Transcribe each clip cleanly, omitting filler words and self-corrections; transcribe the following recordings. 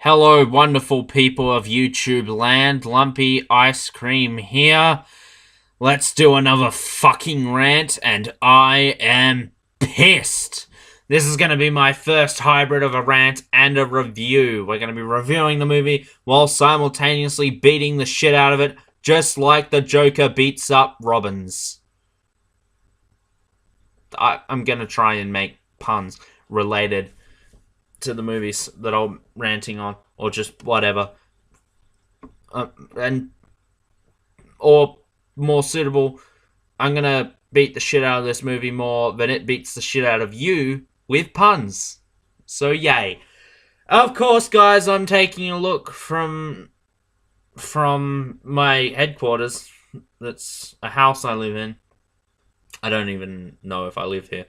Hello, wonderful people of YouTube land. Lumpy Ice Cream here. Let's do another fucking rant, and I am pissed. This is going to be my first hybrid of a rant and a review. We're going to be reviewing the movie while simultaneously beating the shit out of it, just like the Joker beats up Robins. I'm going to try and make puns related to the movies that I'm ranting on, or just whatever, or more suitable, I'm gonna beat the shit out of this movie more than it beats the shit out of you with puns. So yay. Of course, guys, I'm taking a look from my headquarters. That's a house I live in. I don't even know if I live here.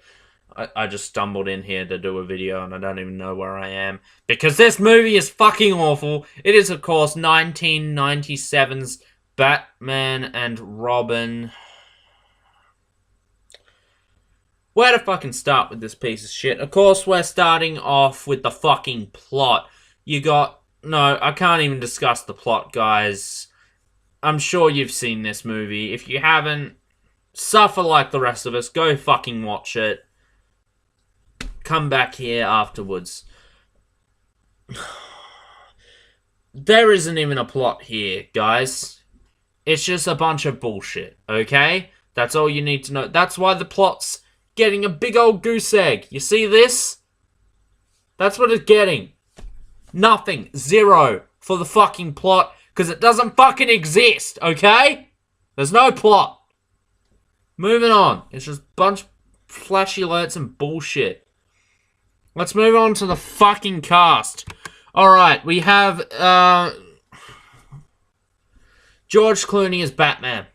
I just stumbled in here to do a video and I don't even know where I am. Because this movie is fucking awful. It is, of course, 1997's Batman and Robin. Where to fucking start with this piece of shit? Of course, we're starting off with the fucking plot. No, I can't even discuss the plot, guys. I'm sure you've seen this movie. If you haven't, suffer like the rest of us. Go fucking watch it. Come back here afterwards. There isn't even a plot here, guys. It's just a bunch of bullshit, okay? That's all you need to know. That's why the plot's getting a big old goose egg. You see this? That's what it's getting. Nothing. Zero for the fucking plot, because it doesn't fucking exist, okay? There's no plot. Moving on. It's just a bunch of flashy lights and bullshit. Let's move on to the fucking cast. Alright, we have George Clooney as Batman.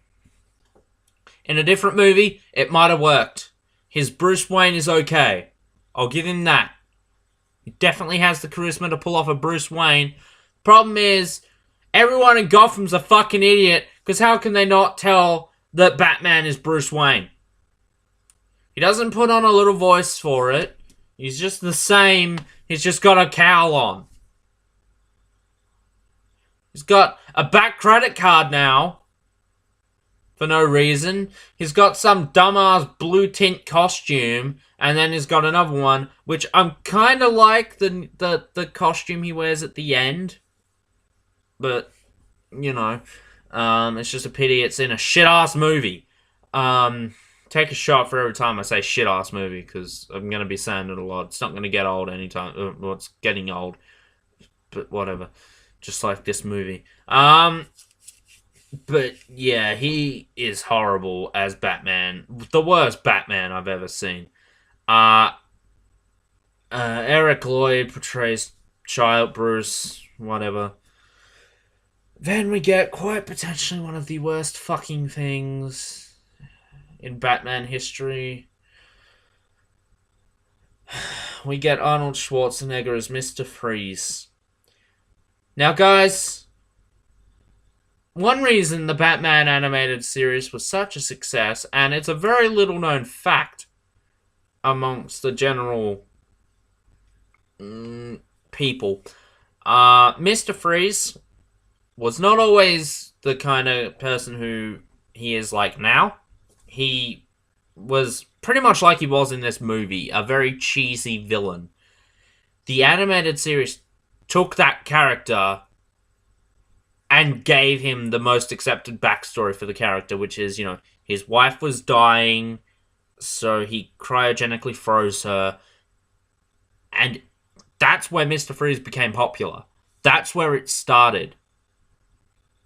In a different movie, it might have worked. His Bruce Wayne is okay. I'll give him that. He definitely has the charisma to pull off a Bruce Wayne. Problem is, everyone in Gotham's a fucking idiot, because how can they not tell that Batman is Bruce Wayne? He doesn't put on a little voice for it. He's just the same. He's just got a cowl on. He's got a back credit card now. For no reason. He's got some dumbass blue tint costume. And then he's got another one. Which I'm kind of like the costume he wears at the end. But, you know. It's just a pity it's in a shit-ass movie. Take a shot for every time I say shit-ass movie, because I'm going to be saying it a lot. It's not going to get old anytime. Well, it's getting old. But whatever. Just like this movie. But yeah, he is horrible as Batman. The worst Batman I've ever seen. Eric Lloyd portrays Child Bruce, whatever. Then we get quite potentially one of the worst fucking things in Batman history. We get Arnold Schwarzenegger as Mr. Freeze. Now, guys, one reason the Batman animated series was such a success, and it's a very little known fact amongst the general people, Mr. Freeze was not always the kind of person who he is like now. He was pretty much like he was in this movie, a very cheesy villain. The animated series took that character and gave him the most accepted backstory for the character, which is, you know, his wife was dying, so he cryogenically froze her. And that's where Mr. Freeze became popular. That's where it started.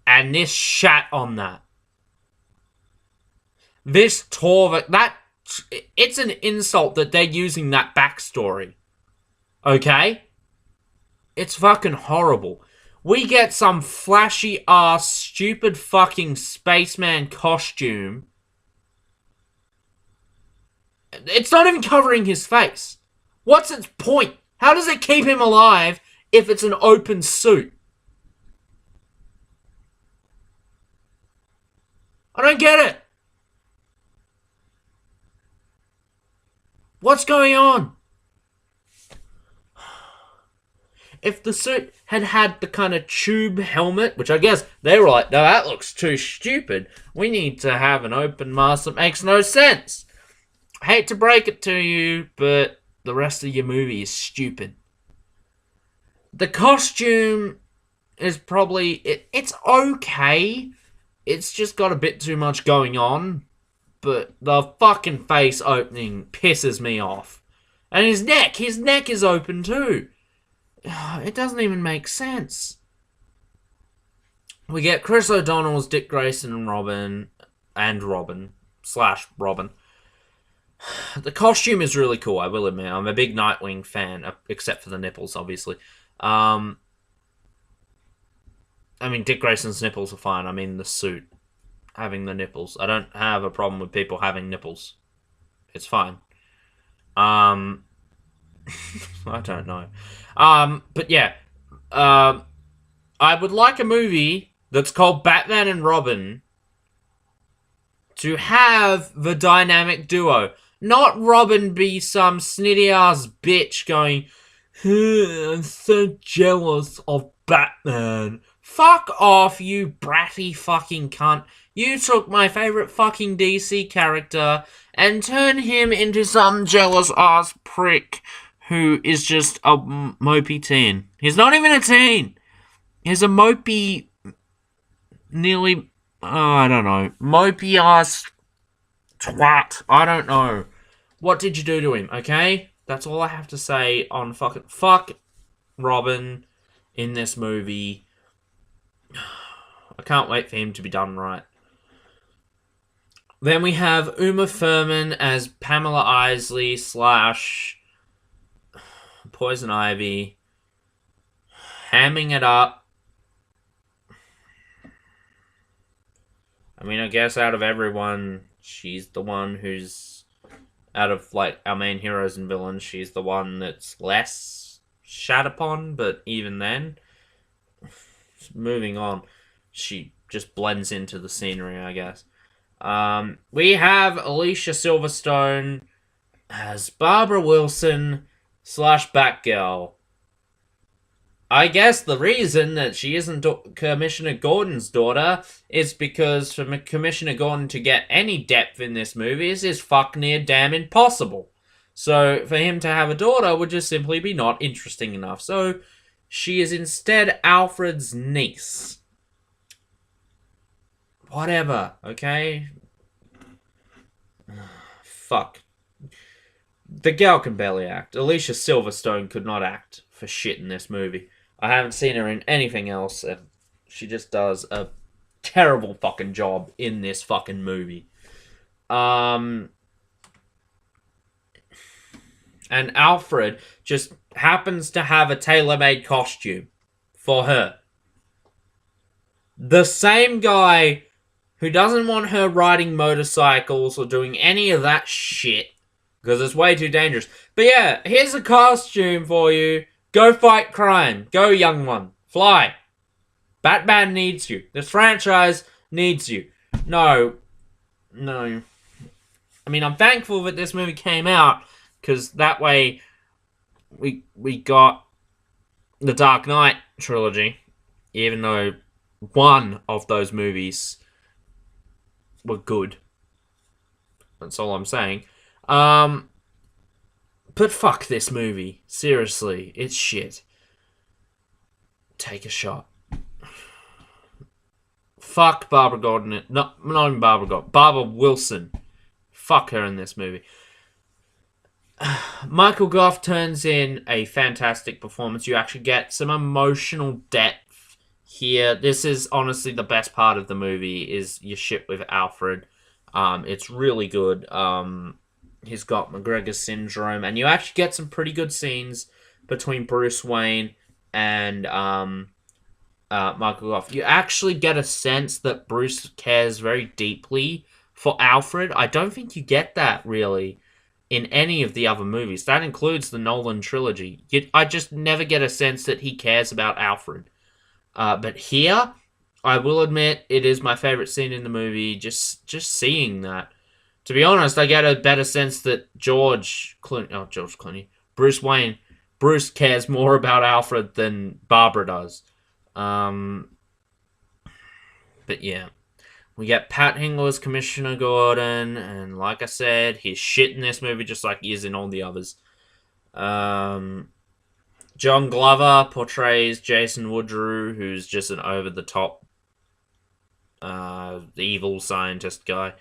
And this shat on that. This tore that it's an insult that they're using that backstory. Okay? It's fucking horrible. We get some flashy ass, stupid fucking spaceman costume. It's not even covering his face. What's its point? How does it keep him alive if it's an open suit? I don't get it. What's going on? If the suit had had the kind of tube helmet, which I guess they were like, no, that looks too stupid. We need to have an open mask that makes no sense. I hate to break it to you, but the rest of your movie is stupid. The costume is probably... It's okay. It's just got a bit too much going on. But the fucking face opening pisses me off. And his neck is open too. It doesn't even make sense. We get Chris O'Donnell as Dick Grayson and Robin. /Robin. The costume is really cool, I will admit. I'm a big Nightwing fan, except for the nipples, obviously. I mean, Dick Grayson's nipples are fine. I mean, the suit having the nipples. I don't have a problem with people having nipples. It's fine. I don't know. But yeah. I would like a movie that's called Batman and Robin to have the dynamic duo. Not Robin be some snitty-ass bitch going, I'm so jealous of Batman. Fuck off, you bratty fucking cunt. You took my favourite fucking DC character and turned him into some jealous-ass prick who is just a mopey teen. He's not even a teen. He's a mopey, nearly, I don't know, mopey-ass twat. I don't know. What did you do to him, okay? That's all I have to say on fuck Robin in this movie. I can't wait for him to be done right. Then we have Uma Thurman as Pamela Isley / Poison Ivy. Hamming it up. I mean, I guess out of everyone, she's the one who's... Out of, like, our main heroes and villains, she's the one that's less shat upon, but even then... Moving on. She just blends into the scenery, I guess. We have Alicia Silverstone as Barbara Wilson / Batgirl. I guess the reason that she isn't Commissioner Gordon's daughter is because for Commissioner Gordon to get any depth in this movie is fuck near damn impossible. So for him to have a daughter would just simply be not interesting enough. So she is instead Alfred's niece. Whatever, okay? Fuck. The girl can barely act. Alicia Silverstone could not act for shit in this movie. I haven't seen her in anything else, and she just does a terrible fucking job in this fucking movie. And Alfred just happens to have a tailor-made costume for her. The same guy who doesn't want her riding motorcycles or doing any of that shit, because it's way too dangerous. But yeah, here's a costume for you. Go fight crime. Go, young one. Fly. Batman needs you. This franchise needs you. No. I mean, I'm thankful that this movie came out, because that way we got the Dark Knight trilogy, even though one of those movies were good. That's all I'm saying. But fuck this movie. Seriously, it's shit. Take a shot. Fuck Barbara Gordon. Not even Barbara Gordon. Barbara Wilson. Fuck her in this movie. Michael Gough turns in a fantastic performance. You actually get some emotional depth here. This is honestly the best part of the movie, is your shit with Alfred. It's really good. He's got McGregor syndrome, and you actually get some pretty good scenes between Bruce Wayne and Michael Gough. You actually get a sense that Bruce cares very deeply for Alfred. I don't think you get that, really, in any of the other movies. That includes the Nolan trilogy. I just never get a sense that he cares about Alfred. But here, I will admit, it is my favorite scene in the movie, just seeing that. To be honest, I get a better sense that Bruce Wayne Bruce cares more about Alfred than Barbara does. But yeah. We get Pat Hingle as Commissioner Gordon, and like I said, he's shit in this movie just like he is in all the others. John Glover portrays Jason Woodrue, who's just an over-the-top evil scientist guy.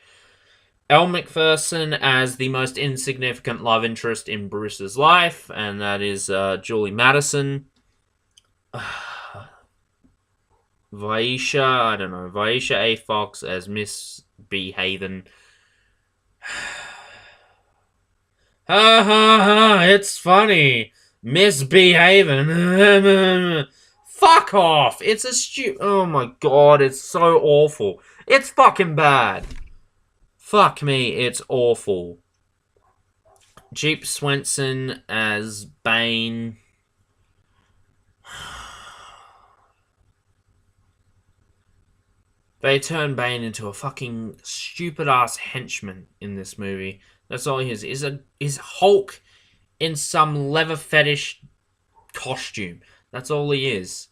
Elle Macpherson as the most insignificant love interest in Bruce's life, and that is Julie Madison. Vaisha A. Fox as Miss Behaven. Ha ha ha, it's funny. Misbehaving. Fuck off. It's a oh my god, it's so awful. It's fucking bad. Fuck me, it's awful. Jeep Swenson as Bane. They turn Bane into a fucking stupid-ass henchman in this movie. That's all he is. Is Hulk in some leather fetish costume. That's all he is.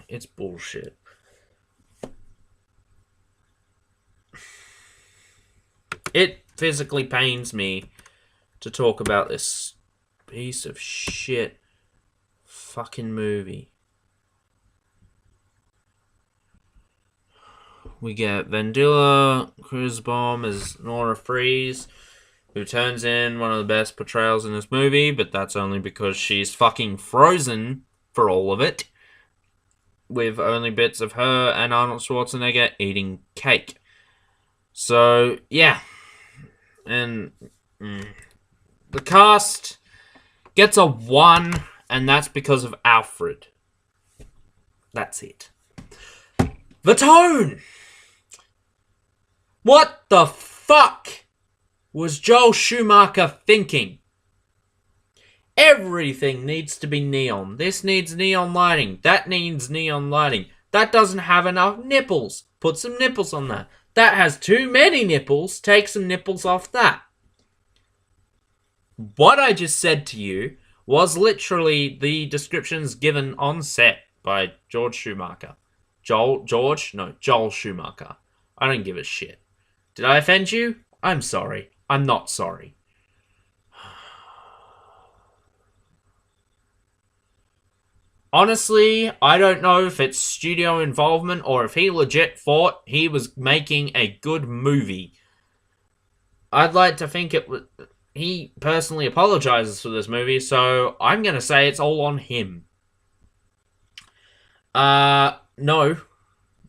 It's bullshit. It physically pains me to talk about this piece of shit fucking movie. We get Vandila Kruzbaum as Nora Freeze, who turns in one of the best portrayals in this movie, but that's only because she's fucking frozen for all of it, with only bits of her and Arnold Schwarzenegger eating cake. So, yeah. And the cast gets a 1, and that's because of Alfred. That's it. The tone! What the fuck was Joel Schumacher thinking? Everything needs to be neon. This needs neon lighting. That needs neon lighting. That doesn't have enough nipples. Put some nipples on that. That has too many nipples. Take some nipples off that. What I just said to you was literally the descriptions given on set by George Schumacher. Joel Schumacher. I don't give a shit. Did I offend you? I'm sorry. I'm not sorry. Honestly, I don't know if it's studio involvement or if he legit thought he was making a good movie. I'd like to think it was... He personally apologizes for this movie, so I'm going to say it's all on him. No.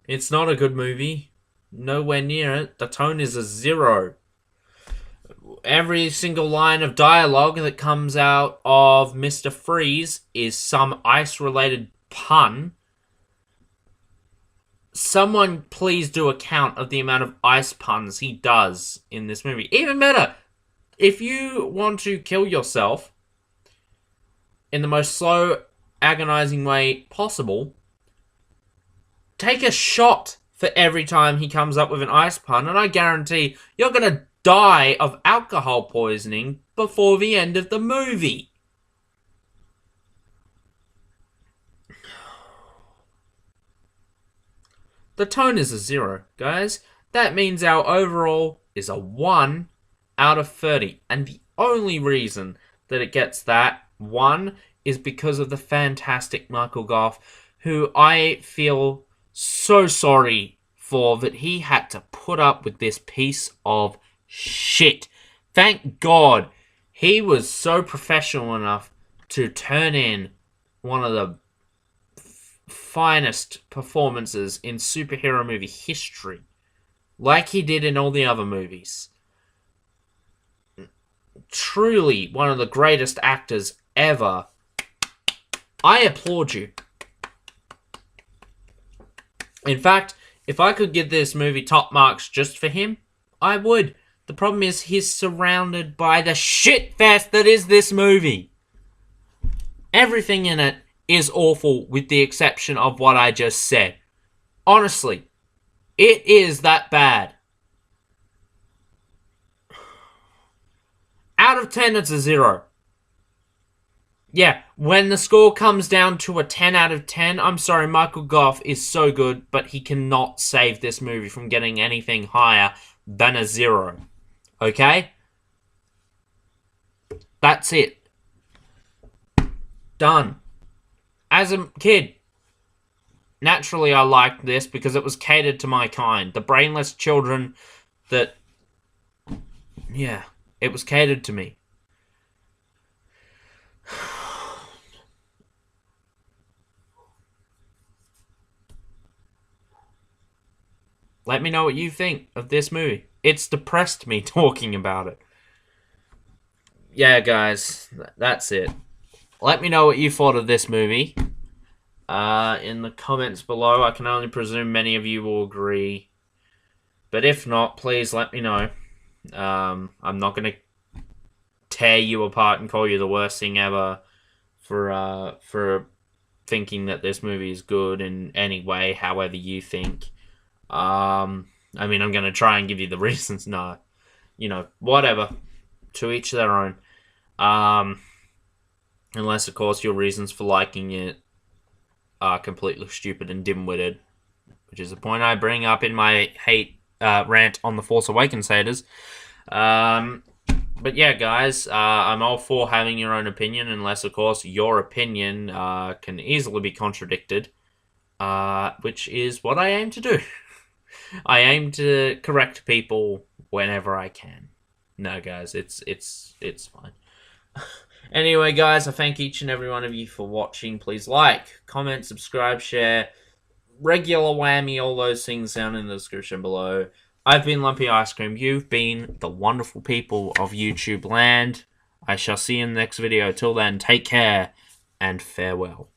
It's not a good movie. Nowhere near it. The tone is a 0. Every single line of dialogue that comes out of Mr. Freeze is some ice-related pun. Someone please do a count of the amount of ice puns he does in this movie. Even better, if you want to kill yourself in the most slow, agonizing way possible, take a shot for every time he comes up with an ice pun, and I guarantee you're going to die of alcohol poisoning before the end of the movie. The tone is a 0, guys. That means our overall is a 1 out of 30. And the only reason that it gets that 1 is because of the fantastic Michael Goff, who I feel so sorry for that he had to put up with this piece of shit. Thank God he was so professional enough to turn in one of the finest performances in superhero movie history, like he did in all the other movies. Truly one of the greatest actors ever. I applaud you. In fact, if I could give this movie top marks just for him, I would. The problem is he's surrounded by the shit fest that is this movie. Everything in it is awful with the exception of what I just said. Honestly, it is that bad. Out of 10, it's a 0. Yeah, when the score comes down to a 10 out of 10, I'm sorry, Michael Gough is so good, but he cannot save this movie from getting anything higher than a 0. Okay? That's it. Done. As a kid, naturally I liked this because it was catered to my kind. The brainless children that... Yeah, it was catered to me. Let me know what you think of this movie. It's depressed me talking about it. Yeah, guys, that's it. Let me know what you thought of this movie in the comments below. I can only presume many of you will agree. But if not, please let me know. I'm not going to tear you apart and call you the worst thing ever for thinking that this movie is good in any way, however you think. I mean, I'm going to try and give you the reasons. No, whatever. To each their own. Unless, of course, your reasons for liking it are completely stupid and dim-witted, which is a point I bring up in my hate rant on the Force Awakens haters. But yeah, guys, I'm all for having your own opinion, unless, of course, your opinion can easily be contradicted, which is what I aim to do. I aim to correct people whenever I can. No, guys, it's fine. Anyway, guys, I thank each and every one of you for watching. Please like, comment, subscribe, share, regular whammy, all those things down in the description below. I've been Lumpy Ice Cream. You've been the wonderful people of YouTube land. I shall see you in the next video. Till then, take care and farewell.